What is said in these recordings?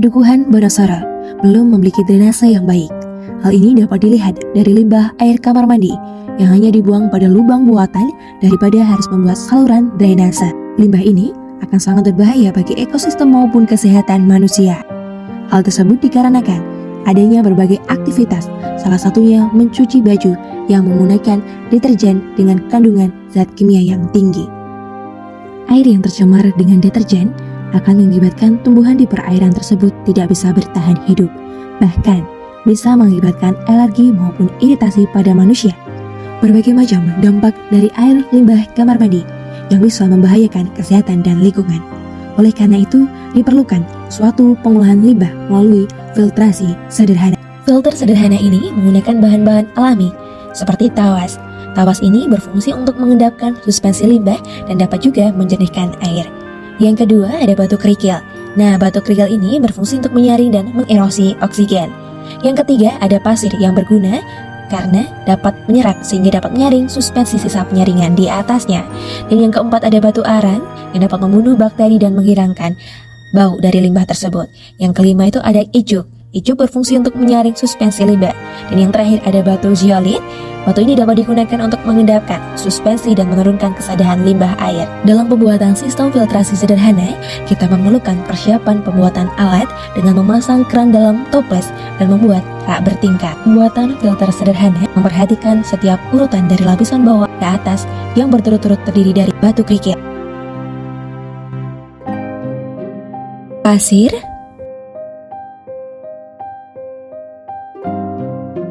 Padukuhan Wonosoro belum memiliki drainase yang baik. Hal ini dapat dilihat dari limbah air kamar mandi yang hanya dibuang pada lubang buatan daripada harus membuat saluran drainase. Limbah ini akan sangat berbahaya bagi ekosistem maupun kesehatan manusia. Hal tersebut dikarenakan adanya berbagai aktivitas, salah satunya mencuci baju yang menggunakan deterjen dengan kandungan zat kimia yang tinggi. Air yang tercemar dengan deterjen akan mengakibatkan tumbuhan di perairan tersebut tidak bisa bertahan hidup, bahkan bisa mengakibatkan alergi maupun iritasi pada manusia. Berbagai macam dampak dari air limbah kamar mandi yang bisa membahayakan kesehatan dan lingkungan. Oleh karena itu, diperlukan suatu pengolahan limbah melalui filtrasi sederhana. Filter sederhana ini menggunakan bahan-bahan alami seperti tawas. Tawas ini berfungsi untuk mengendapkan suspensi limbah dan dapat juga menjernihkan air. Yang kedua ada batu kerikil. Nah, batu kerikil ini berfungsi untuk menyaring dan mengerosi oksigen. Yang ketiga ada pasir yang berguna karena dapat menyerap sehingga dapat menyaring suspensi sisa penyaringan di atasnya. Dan yang keempat ada batu arang yang dapat membunuh bakteri dan menghilangkan bau dari limbah tersebut. Yang kelima itu ada ijuk. Ijuk berfungsi untuk menyaring suspensi limbah. Dan yang terakhir ada batu zeolit. Batu ini dapat digunakan untuk mengendapkan suspensi dan menurunkan kesadaran limbah air. Dalam pembuatan sistem filtrasi sederhana, kita memerlukan persiapan pembuatan alat dengan memasang keran dalam toples dan membuat rak bertingkat. Pembuatan filter sederhana memperhatikan setiap urutan dari lapisan bawah ke atas yang berturut-turut terdiri dari batu kerikil, pasir.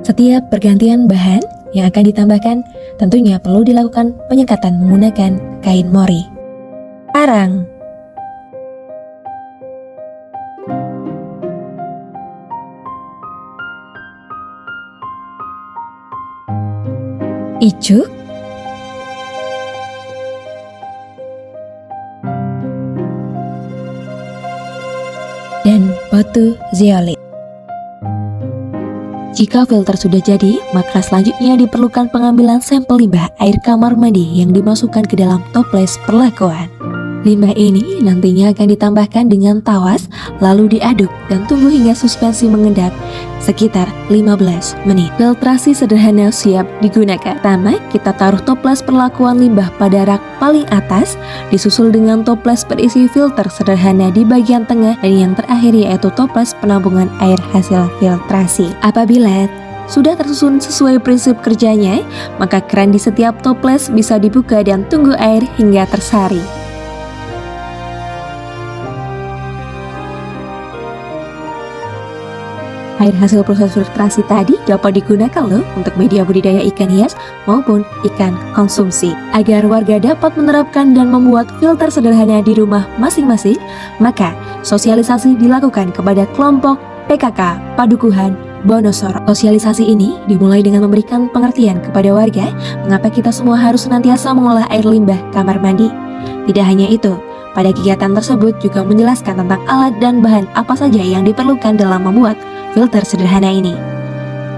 Setiap pergantian bahan yang akan ditambahkan tentunya perlu dilakukan penyekatan menggunakan kain mori. Arang, ijuk, dan batu zeolit. Jika filter sudah jadi, maka selanjutnya diperlukan pengambilan sampel limbah air kamar mandi yang dimasukkan ke dalam toples perlakuan. Limbah ini nantinya akan ditambahkan dengan tawas, lalu diaduk dan tunggu hingga suspensi mengendap sekitar 15 menit. Filtrasi sederhana siap digunakan. Pertama, kita taruh toples perlakuan limbah pada rak paling atas, disusul dengan toples berisi filter sederhana di bagian tengah, dan yang terakhir yaitu toples penampungan air hasil filtrasi. Apabila sudah tersusun sesuai prinsip kerjanya, maka keran di setiap toples bisa dibuka dan tunggu air hingga tersaring. Air hasil proses filtrasi tadi dapat digunakan loh untuk media budidaya ikan hias maupun ikan konsumsi. Agar warga dapat menerapkan dan membuat filter sederhana di rumah masing-masing, maka sosialisasi dilakukan kepada kelompok PKK Padukuhan Wonosoro. Sosialisasi ini dimulai dengan memberikan pengertian kepada warga mengapa kita semua harus senantiasa mengolah air limbah kamar mandi. Tidak hanya itu, pada kegiatan tersebut juga menjelaskan tentang alat dan bahan apa saja yang diperlukan dalam membuat filter sederhana ini.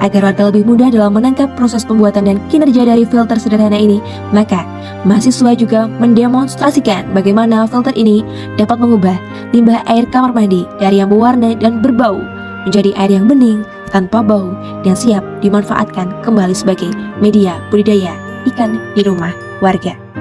Agar warga lebih mudah dalam menangkap proses pembuatan dan kinerja dari filter sederhana ini, maka mahasiswa juga mendemonstrasikan bagaimana filter ini dapat mengubah limbah air kamar mandi dari yang berwarna dan berbau menjadi air yang bening, tanpa bau, dan siap dimanfaatkan kembali sebagai media budidaya ikan di rumah warga.